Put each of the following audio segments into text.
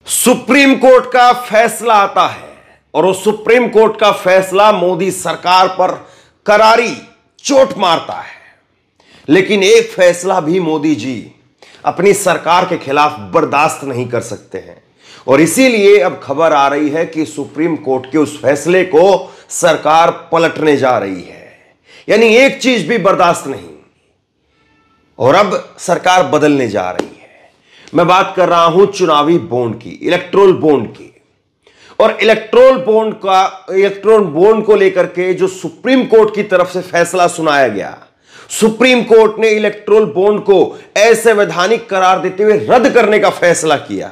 Supreme court का फैसला आता है और उस सुप्रीम कोर्ट का फैसला मोदी सरकार पर करारी चोट मारता है। लेकिन एक फैसला भी मोदी जी अपनी सरकार के खिलाफ बर्दाश्त नहीं कर सकते हैं और इसीलिए अब खबर आ रही है कि सुप्रीम कोर्ट के उस फैसले को सरकार पलटने जा रही है। यानी एक चीज भी बर्दाश्त नहीं और अब सरकार बदलने जा रही है। मैं बात कर रहा हूं चुनावी बॉन्ड की, इलेक्टोरल बॉन्ड की। और इलेक्टोरल बॉन्ड को लेकर के जो सुप्रीम कोर्ट की तरफ से फैसला सुनाया गया, सुप्रीम कोर्ट ने इलेक्टोरल बॉन्ड को असंवैधानिक करार देते हुए रद्द करने का फैसला किया।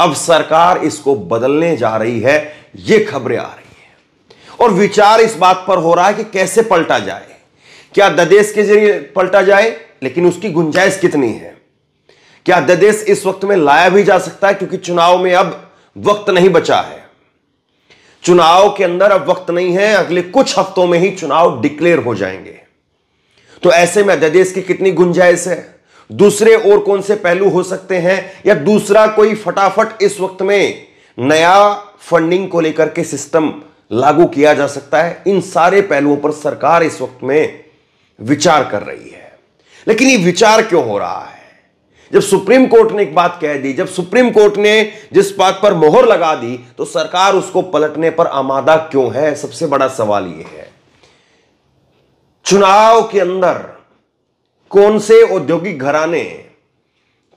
अब सरकार इसको बदलने जा रही है, यह खबरें आ रही हैं और विचार इस बात पर हो रहा है कि कैसे पलटा जाए। क्या अध्यादेश के जरिए पलटा जाए, लेकिन उसकी गुंजाइश कितनी है? क्या अध्यादेश इस वक्त में लाया भी जा सकता है? क्योंकि चुनाव में अब वक्त नहीं बचा है, चुनाव के अंदर अब वक्त नहीं है, अगले कुछ हफ्तों में ही चुनाव डिक्लेयर हो जाएंगे। तो ऐसे में अध्यादेश की कितनी गुंजाइश है? दूसरे और कौन से पहलू हो सकते हैं? या दूसरा कोई फटाफट इस वक्त में नया फंडिंग को लेकर के सिस्टम लागू किया जा सकता है? इन सारे पहलुओं पर सरकार इस वक्त में विचार कर रही है। लेकिन ये विचार क्यों हो रहा है? जब सुप्रीम कोर्ट ने एक बात कह दी, जब सुप्रीम कोर्ट ने जिस बात पर मोहर लगा दी, तो सरकार उसको पलटने पर आमादा क्यों है? सबसे बड़ा सवाल यह है। चुनाव के अंदर कौन से औद्योगिक घराने,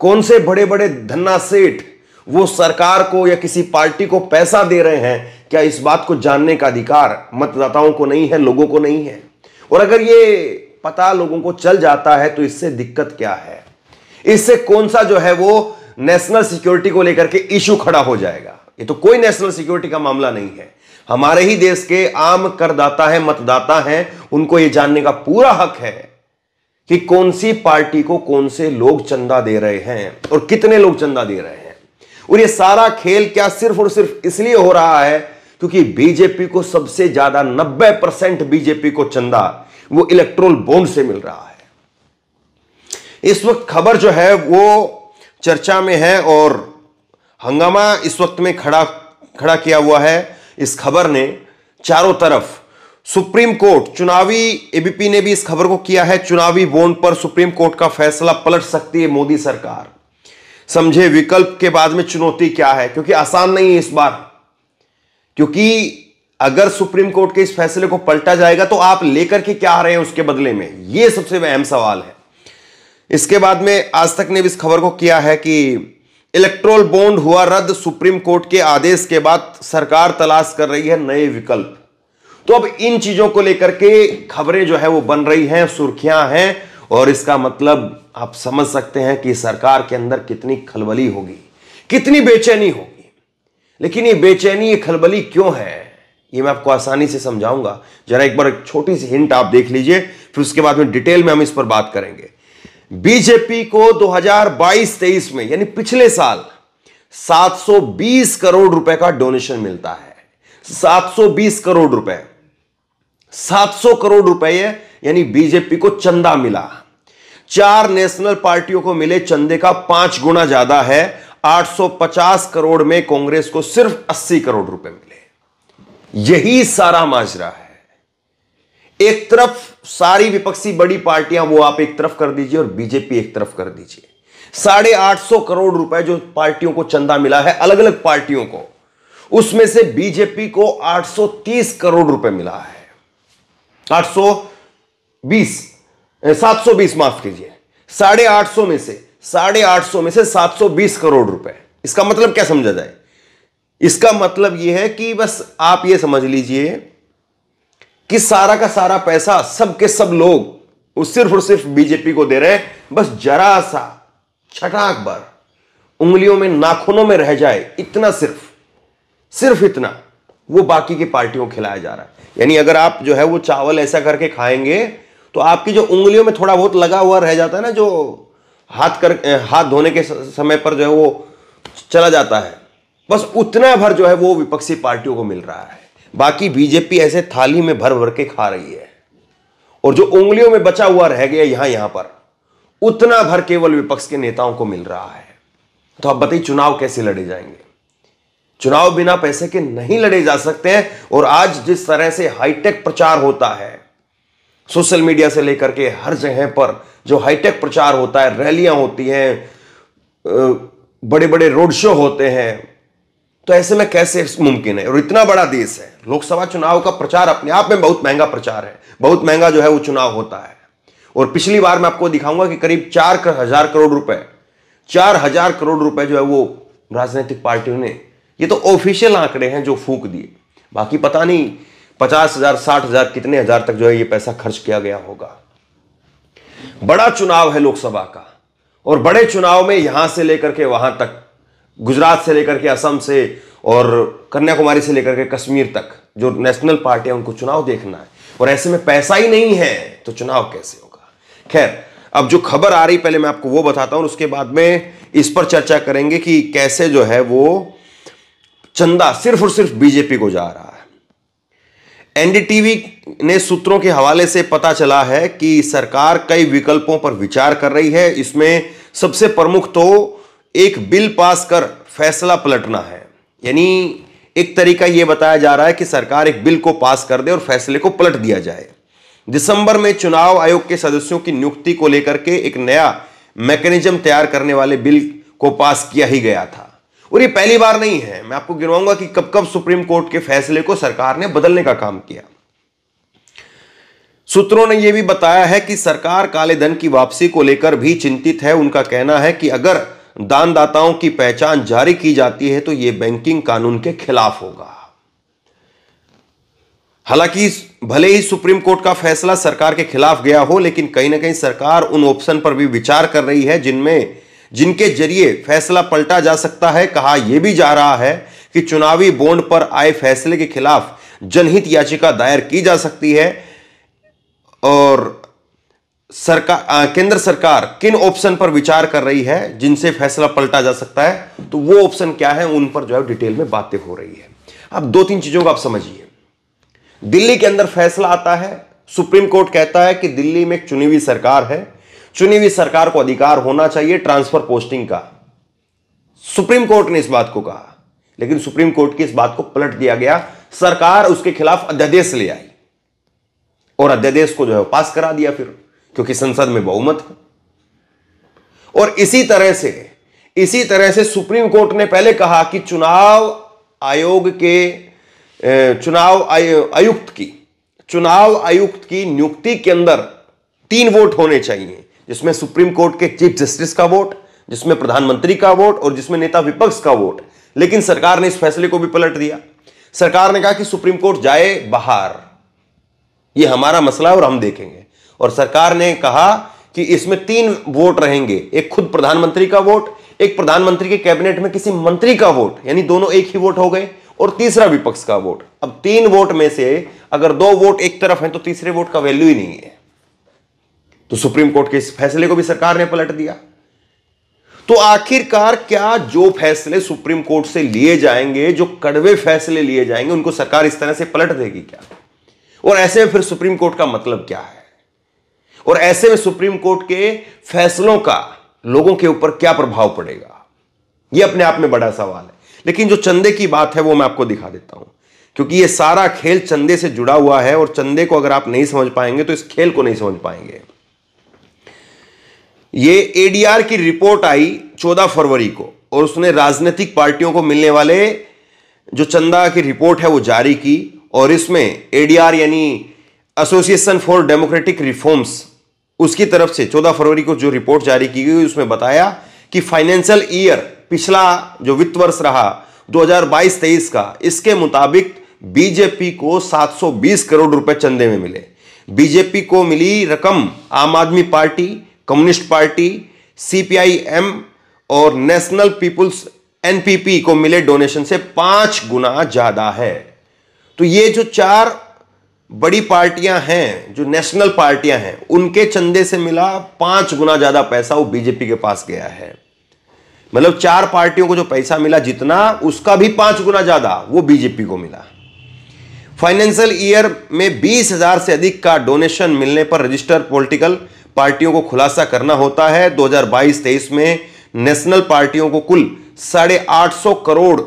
कौन से बड़े बड़े धन्ना सेठ वो सरकार को या किसी पार्टी को पैसा दे रहे हैं? क्या इस बात को जानने का अधिकार मतदाताओं को नहीं है, लोगों को नहीं है? और अगर ये पता लोगों को चल जाता है तो इससे दिक्कत क्या है? इससे कौन सा जो है वो नेशनल सिक्योरिटी को लेकर के इशू खड़ा हो जाएगा? ये तो कोई नेशनल सिक्योरिटी का मामला नहीं है। हमारे ही देश के आम करदाता हैं, मतदाता हैं, उनको यह जानने का पूरा हक है कि कौन सी पार्टी को कौन से लोग चंदा दे रहे हैं और कितने लोग चंदा दे रहे हैं। और ये सारा खेल क्या सिर्फ और सिर्फ इसलिए हो रहा है क्योंकि बीजेपी को सबसे ज्यादा 90% बीजेपी को चंदा वो इलेक्टोरल बॉन्ड से मिल रहा है। इस वक्त खबर जो है वो चर्चा में है और हंगामा इस वक्त में खड़ा किया हुआ है। इस खबर ने चारों तरफ सुप्रीम कोर्ट, चुनावी एबीपी ने भी इस खबर को किया है, चुनावी बॉन्ड पर सुप्रीम कोर्ट का फैसला पलट सकती है मोदी सरकार। समझे विकल्प के बाद में चुनौती क्या है? क्योंकि आसान नहीं है इस बार, क्योंकि अगर सुप्रीम कोर्ट के इस फैसले को पलटा जाएगा तो आप लेकर के क्या आ रहे हैं उसके बदले में? यह सबसे अहम सवाल है। इसके बाद में आज तक ने भी इस खबर को किया है कि इलेक्टोरल बॉन्ड हुआ रद्द, सुप्रीम कोर्ट के आदेश के बाद सरकार तलाश कर रही है नए विकल्प। तो अब इन चीजों को लेकर के खबरें जो है वो बन रही हैं, सुर्खियां हैं और इसका मतलब आप समझ सकते हैं कि सरकार के अंदर कितनी खलबली होगी, कितनी बेचैनी होगी। लेकिन ये बेचैनी, ये खलबली क्यों है, ये मैं आपको आसानी से समझाऊंगा। जरा एक बार एक छोटी सी हिंट आप देख लीजिए, फिर उसके बाद में डिटेल में हम इस पर बात करेंगे। बीजेपी को 2022-23 में यानी पिछले साल 720 करोड़ रुपए का डोनेशन मिलता है। 720 करोड़ रुपए, 700 करोड़ रुपए यानी बीजेपी को चंदा मिला। 4 नेशनल पार्टियों को मिले चंदे का 5 गुना ज्यादा है। 850 करोड़ में कांग्रेस को सिर्फ 80 करोड़ रुपए मिले। यही सारा माजरा है। एक तरफ सारी विपक्षी बड़ी पार्टियां वो आप एक तरफ कर दीजिए और बीजेपी एक तरफ कर दीजिए। 850 करोड़ रुपए जो पार्टियों को चंदा मिला है, अलग अलग पार्टियों को, उसमें से बीजेपी को 830 करोड़ रुपए मिला है। 720 माफ कीजिए, 850 में से 720 करोड़ रुपए। इसका मतलब क्या समझा जाए? इसका मतलब यह है कि बस आप यह समझ लीजिए कि सारा का सारा पैसा सब के सब लोग सिर्फ और सिर्फ बीजेपी को दे रहे हैं। बस जरा सा छटाक भर उंगलियों में, नाखूनों में रह जाए, इतना सिर्फ इतना वो बाकी की पार्टियों को खिलाया जा रहा है। यानी अगर आप जो है वो चावल ऐसा करके खाएंगे तो आपकी जो उंगलियों में थोड़ा बहुत लगा हुआ रह जाता है ना, जो हाथ धोने के समय पर जो है वो चला जाता है, बस उतना भर जो है वो विपक्षी पार्टियों को मिल रहा है। बाकी बीजेपी ऐसे थाली में भर भर के खा रही है और जो उंगलियों में बचा हुआ रह गया यहां पर, उतना भर केवल विपक्ष के नेताओं को मिल रहा है। तो आप बताइए चुनाव कैसे लड़े जाएंगे? चुनाव बिना पैसे के नहीं लड़े जा सकते हैं। और आज जिस तरह से हाईटेक प्रचार होता है, सोशल मीडिया से लेकर के हर जगह पर जो हाईटेक प्रचार होता है, रैलियां होती हैं, बड़े बड़े रोड शो होते हैं, तो ऐसे में कैसे मुमकिन है? और इतना बड़ा देश है, लोकसभा चुनाव का प्रचार अपने आप में बहुत महंगा प्रचार है, बहुत महंगा जो है वो चुनाव होता है। और पिछली बार मैं आपको दिखाऊंगा कि करीब 4,000 करोड़ रुपए, 4,000 करोड़ रुपए जो है वो राजनीतिक पार्टियों ने, ये तो ऑफिशियल आंकड़े हैं जो फूंक दिए, बाकी पता नहीं 50,000 60,000 कितने हजार तक जो है ये पैसा खर्च किया गया होगा। बड़ा चुनाव है लोकसभा का, और बड़े चुनाव में यहां से लेकर के वहां तक, गुजरात से लेकर के असम से और कन्याकुमारी से लेकर के कश्मीर तक जो नेशनल पार्टी है उनको चुनाव देखना है, और ऐसे में पैसा ही नहीं है तो चुनाव कैसे होगा? खैर, अब जो खबर आ रही पहले मैं आपको वो बताता हूं, उसके बाद में इस पर चर्चा करेंगे कि कैसे जो है वो चंदा सिर्फ और सिर्फ बीजेपी को जा रहा है। एनडीटीवी ने सूत्रों के हवाले से पता चला है कि सरकार कई विकल्पों पर विचार कर रही है। इसमें सबसे प्रमुख तो एक बिल पास कर फैसला पलटना है, यानी एक तरीका यह बताया जा रहा है कि सरकार एक बिल को पास कर दे और फैसले को पलट दिया जाए। दिसंबर में चुनाव आयोग के सदस्यों की नियुक्ति को लेकर के एक नया मैकेनिज्म तैयार करने वाले बिल को पास किया ही गया था, और ये पहली बार नहीं है। मैं आपको गिनवाऊंगा कि कब कब सुप्रीम कोर्ट के फैसले को सरकार ने बदलने का काम किया। सूत्रों ने यह भी बताया है कि सरकार काले धन की वापसी को लेकर भी चिंतित है। उनका कहना है कि अगर दानदाताओं की पहचान जारी की जाती है तो यह बैंकिंग कानून के खिलाफ होगा। हालांकि भले ही सुप्रीम कोर्ट का फैसला सरकार के खिलाफ गया हो, लेकिन कहीं ना कहीं सरकार उन ऑप्शन पर भी विचार कर रही है जिनके जरिए फैसला पलटा जा सकता है। कहा यह भी जा रहा है कि चुनावी बॉन्ड पर आए फैसले के खिलाफ जनहित याचिका दायर की जा सकती है, और केंद्र सरकार किन ऑप्शन पर विचार कर रही है जिनसे फैसला पलटा जा सकता है, तो वो ऑप्शन क्या है उन पर जो है डिटेल में बातें हो रही है। अब 2-3 चीजों को आप समझिए। दिल्ली के अंदर फैसला आता है, सुप्रीम कोर्ट कहता है कि दिल्ली में एक चुनी हुई सरकार है, चुनी हुई सरकार को अधिकार होना चाहिए ट्रांसफर पोस्टिंग का। सुप्रीम कोर्ट ने इस बात को कहा, लेकिन सुप्रीम कोर्ट की इस बात को पलट दिया गया। सरकार उसके खिलाफ अध्यादेश ले आई और अध्यादेश को जो है पास करा दिया फिर, क्योंकि संसद में बहुमत है। और इसी तरह से सुप्रीम कोर्ट ने पहले कहा कि चुनाव आयुक्त की नियुक्ति के अंदर 3 वोट होने चाहिए, जिसमें सुप्रीम कोर्ट के चीफ जस्टिस का वोट, जिसमें प्रधानमंत्री का वोट और जिसमें नेता विपक्ष का वोट। लेकिन सरकार ने इस फैसले को भी पलट दिया। सरकार ने कहा कि सुप्रीम कोर्ट जाए बाहर, यह हमारा मसला है और हम देखेंगे। और सरकार ने कहा कि इसमें 3 वोट रहेंगे, एक खुद प्रधानमंत्री का वोट, एक प्रधानमंत्री के कैबिनेट में किसी मंत्री का वोट, यानी दोनों एक ही वोट हो गए, और तीसरा विपक्ष का वोट। अब 3 वोट में से अगर 2 वोट एक तरफ हैं तो तीसरे वोट का वैल्यू ही नहीं है। तो सुप्रीम कोर्ट के इस फैसले को भी सरकार ने पलट दिया। तो आखिरकार क्या जो फैसले सुप्रीम कोर्ट से लिए जाएंगे, जो कड़वे फैसले लिए जाएंगे, उनको सरकार इस तरह से पलट देगी क्या? और ऐसे में फिर सुप्रीम कोर्ट का मतलब क्या है? और ऐसे में सुप्रीम कोर्ट के फैसलों का लोगों के ऊपर क्या प्रभाव पड़ेगा? यह अपने आप में बड़ा सवाल है। लेकिन जो चंदे की बात है वो मैं आपको दिखा देता हूं, क्योंकि यह सारा खेल चंदे से जुड़ा हुआ है, और चंदे को अगर आप नहीं समझ पाएंगे तो इस खेल को नहीं समझ पाएंगे। ये एडीआर की रिपोर्ट आई 14 फरवरी को, और उसने राजनीतिक पार्टियों को मिलने वाले जो चंदा की रिपोर्ट है वो जारी की। और इसमें एडीआर यानी एसोसिएशन फॉर डेमोक्रेटिक रिफॉर्म्स, उसकी तरफ से 14 फरवरी को जो रिपोर्ट जारी की गई उसमें बताया कि फाइनेंशियल ईयर, पिछला जो वित्त वर्ष रहा 2022-23 का, इसके मुताबिक बीजेपी को 720 करोड़ रुपए चंदे में मिले। बीजेपी को मिली रकम आम आदमी पार्टी, कम्युनिस्ट पार्टी, सीपीआईएम और नेशनल पीपुल्स एनपीपी को मिले डोनेशन से 5 गुना ज्यादा है। तो ये जो 4 बड़ी पार्टियां हैं, जो नेशनल पार्टियां हैं, उनके चंदे से मिला 5 गुना ज्यादा पैसा वो बीजेपी के पास गया है। मतलब 4 पार्टियों को जो पैसा मिला जितना, उसका भी 5 गुना ज्यादा वो बीजेपी को मिला। फाइनेंशियल ईयर में 20,000 से अधिक का डोनेशन मिलने पर रजिस्टर्ड पॉलिटिकल पार्टियों को खुलासा करना होता है। 2022-23 में नेशनल पार्टियों को कुल 850 करोड़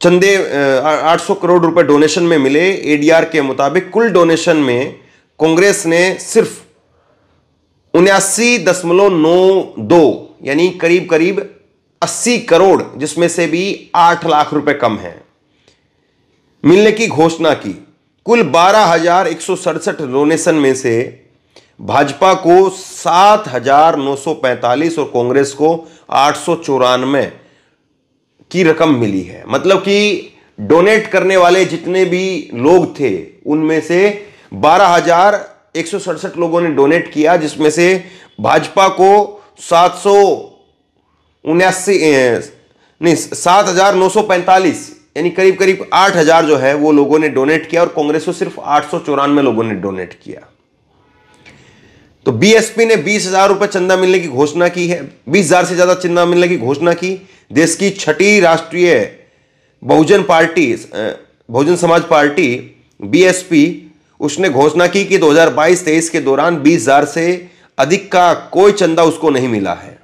चंदे 800 करोड़ रुपए डोनेशन में मिले। एडीआर के मुताबिक कुल डोनेशन में कांग्रेस ने सिर्फ 79.92 यानी करीब करीब 80 करोड़, जिसमें से भी 8 लाख रुपए कम है, मिलने की घोषणा की। कुल 12,167 डोनेशन में से भाजपा को 7,945 और कांग्रेस को 894 की रकम मिली है। मतलब कि डोनेट करने वाले जितने भी लोग थे उनमें से 12,167 लोगों ने डोनेट किया, जिसमें से भाजपा को 7,945 यानी करीब करीब 8,000 जो है वो लोगों ने डोनेट किया और कांग्रेस को सिर्फ 894 लोगों ने डोनेट किया। तो बीएसपी ने 20,000 रुपए चंदा मिलने की घोषणा की है, 20,000 से ज्यादा चंदा मिलने की घोषणा की। देश की छठी राष्ट्रीय बहुजन समाज पार्टी बीएसपी, उसने घोषणा की कि 2022-23 के दौरान 20,000 से अधिक का कोई चंदा उसको नहीं मिला है।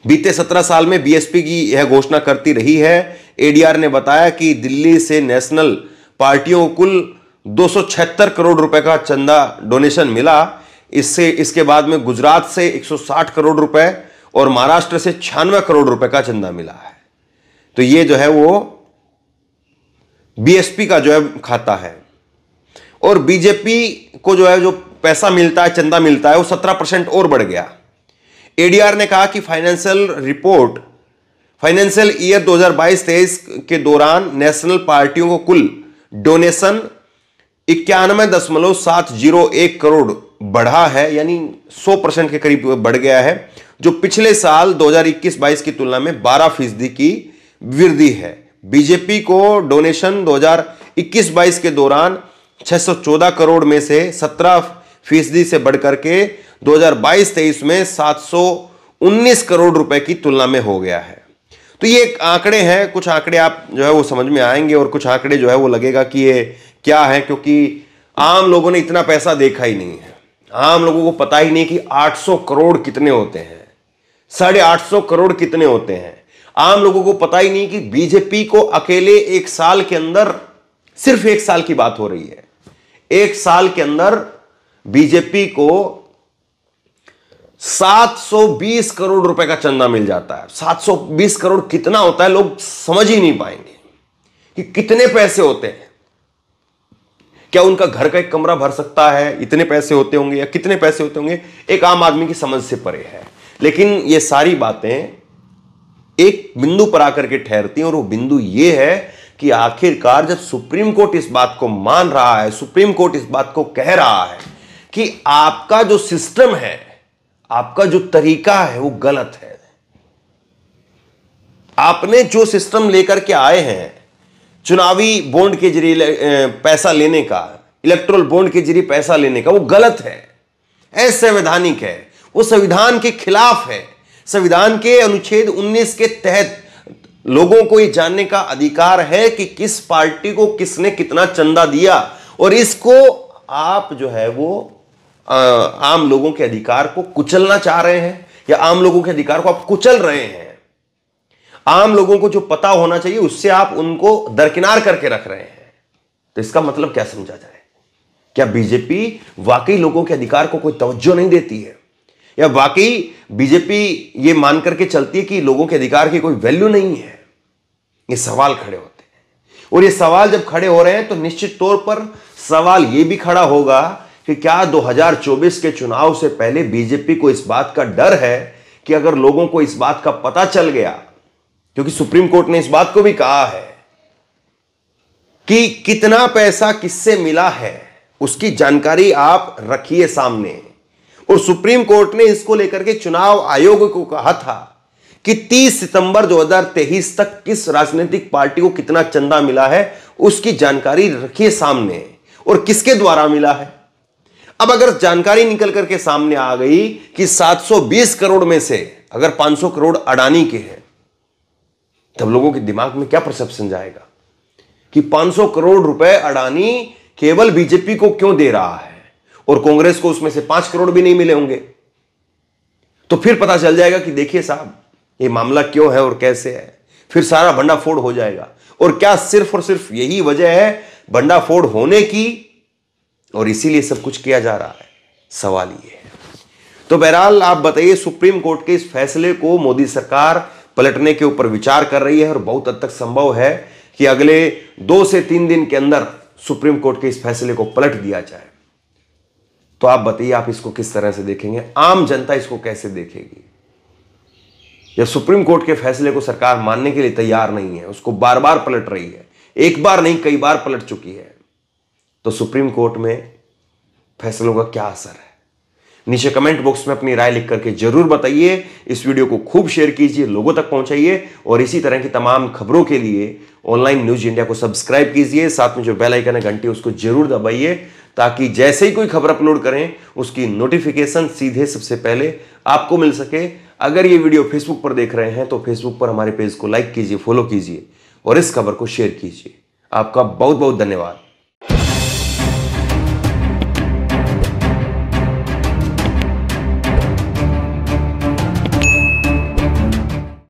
बीते 17 साल में बीएसपी की यह घोषणा करती रही है। एडीआर ने बताया कि दिल्ली से नेशनल पार्टियों को कुल 276 करोड़ रुपए का चंदा डोनेशन मिला। इसके बाद में गुजरात से 160 करोड़ रुपए और महाराष्ट्र से 96 करोड़ रुपए का चंदा मिला है। तो ये जो है वो बीएसपी का जो है खाता है। और बीजेपी को जो है जो पैसा मिलता है, चंदा मिलता है, वो 17% और बढ़ गया। एडीआर ने कहा कि फाइनेंशियल ईयर 2022-23 के दौरान नेशनल पार्टियों को कुल डोनेशन 91.701 करोड़ बढ़ा है, यानी 100% के करीब बढ़ गया है, जो पिछले साल 2021-22 की तुलना में 12% की वृद्धि है। बीजेपी को डोनेशन 2021-22 के दौरान 614 करोड़ में से 17% से बढ़कर के 2022-23 में 719 करोड़ रुपए की तुलना में हो गया है। तो ये आंकड़े हैं, कुछ आंकड़े आप जो है वो समझ में आएंगे और कुछ आंकड़े जो है वो लगेगा कि ये क्या है, क्योंकि आम लोगों ने इतना पैसा देखा ही नहीं है। आम लोगों को पता ही नहीं कि 800 करोड़ कितने होते हैं, 850 करोड़ कितने होते हैं। आम लोगों को पता ही नहीं कि बीजेपी को अकेले एक साल के अंदर, सिर्फ एक साल की बात हो रही है, एक साल के अंदर बीजेपी को 720 करोड़ रुपए का चंदा मिल जाता है। 720 करोड़ कितना होता है, लोग समझ ही नहीं पाएंगे कि कितने पैसे होते हैं। क्या उनका घर का एक कमरा भर सकता है, इतने पैसे होते होंगे, या कितने पैसे होते होंगे, एक आम आदमी की समझ से परे है। लेकिन ये सारी बातें एक बिंदु पर आकर के ठहरती हैं, और वो बिंदु ये है कि आखिरकार जब सुप्रीम कोर्ट इस बात को मान रहा है, सुप्रीम कोर्ट इस बात को कह रहा है कि आपका जो सिस्टम है, आपका जो तरीका है वो गलत है। आपने जो सिस्टम लेकर के आए हैं, चुनावी बॉन्ड के जरिए पैसा लेने का, इलेक्टोरल बॉन्ड के जरिए पैसा लेने का, वो गलत है, असंवैधानिक है, वो संविधान के खिलाफ है। संविधान के अनुच्छेद 19 के तहत लोगों को यह जानने का अधिकार है कि किस पार्टी को किसने कितना चंदा दिया, और इसको आप जो है वो आम लोगों के अधिकार को कुचलना चाह रहे हैं, या आम लोगों के अधिकार को आप कुचल रहे हैं। आम लोगों को जो पता होना चाहिए उससे आप उनको दरकिनार करके रख रहे हैं। तो इसका मतलब क्या समझा जाए? क्या बीजेपी वाकई लोगों के अधिकार को कोई तवज्जो नहीं देती है, या वाकई बीजेपी ये मान करके चलती है कि लोगों के अधिकार की कोई वैल्यू नहीं है? ये सवाल खड़े होते हैं, और ये सवाल जब खड़े हो रहे हैं तो निश्चित तौर पर सवाल ये भी खड़ा होगा कि क्या 2024 के चुनाव से पहले बीजेपी को इस बात का डर है कि अगर लोगों को इस बात का पता चल गया, क्योंकि सुप्रीम कोर्ट ने इस बात को भी कहा है कि कितना पैसा किससे मिला है उसकी जानकारी आप रखिए सामने, और सुप्रीम कोर्ट ने इसको लेकर के चुनाव आयोग को कहा था कि 30 सितंबर 2023 तक किस राजनीतिक पार्टी को कितना चंदा मिला है उसकी जानकारी रखिए सामने, और किसके द्वारा मिला है। अब अगर जानकारी निकल करके सामने आ गई कि 720 करोड़ में से अगर 500 करोड़ अडानी के हैं, तब लोगों के दिमाग में क्या परसेप्शन जाएगा कि 500 करोड़ रुपए अडानी केवल बीजेपी को क्यों दे रहा है, और कांग्रेस को उसमें से 5 करोड़ भी नहीं मिले होंगे। तो फिर पता चल जाएगा कि देखिए साहब ये मामला क्यों है और कैसे है। फिर सारा भंडाफोड़ हो जाएगा। और क्या सिर्फ और सिर्फ यही वजह है भंडाफोड़ होने की और इसीलिए सब कुछ किया जा रहा है? सवाल ये है। तो बहरहाल आप बताइए, सुप्रीम कोर्ट के इस फैसले को मोदी सरकार पलटने के ऊपर विचार कर रही है और बहुत हद तक संभव है कि अगले 2 से 3 दिन के अंदर सुप्रीम कोर्ट के इस फैसले को पलट दिया जाए। तो आप बताइए, आप इसको किस तरह से देखेंगे? आम जनता इसको कैसे देखेगी? जब सुप्रीम कोर्ट के फैसले को सरकार मानने के लिए तैयार नहीं है, उसको बार बार पलट रही है, एक बार नहीं कई बार पलट चुकी है, तो सुप्रीम कोर्ट में फैसलों का क्या असर है? नीचे कमेंट बॉक्स में अपनी राय लिख करके जरूर बताइए। इस वीडियो को खूब शेयर कीजिए, लोगों तक पहुंचाइए और इसी तरह की तमाम खबरों के लिए ऑनलाइन न्यूज इंडिया को सब्सक्राइब कीजिए। साथ में जो बेल आइकन है घंटी, उसको जरूर दबाइए ताकि जैसे ही कोई खबर अपलोड करें उसकी नोटिफिकेशन सीधे सबसे पहले आपको मिल सके। अगर ये वीडियो फेसबुक पर देख रहे हैं तो फेसबुक पर हमारे पेज को लाइक कीजिए, फॉलो कीजिए और इस खबर को शेयर कीजिए। आपका बहुत बहुत धन्यवाद।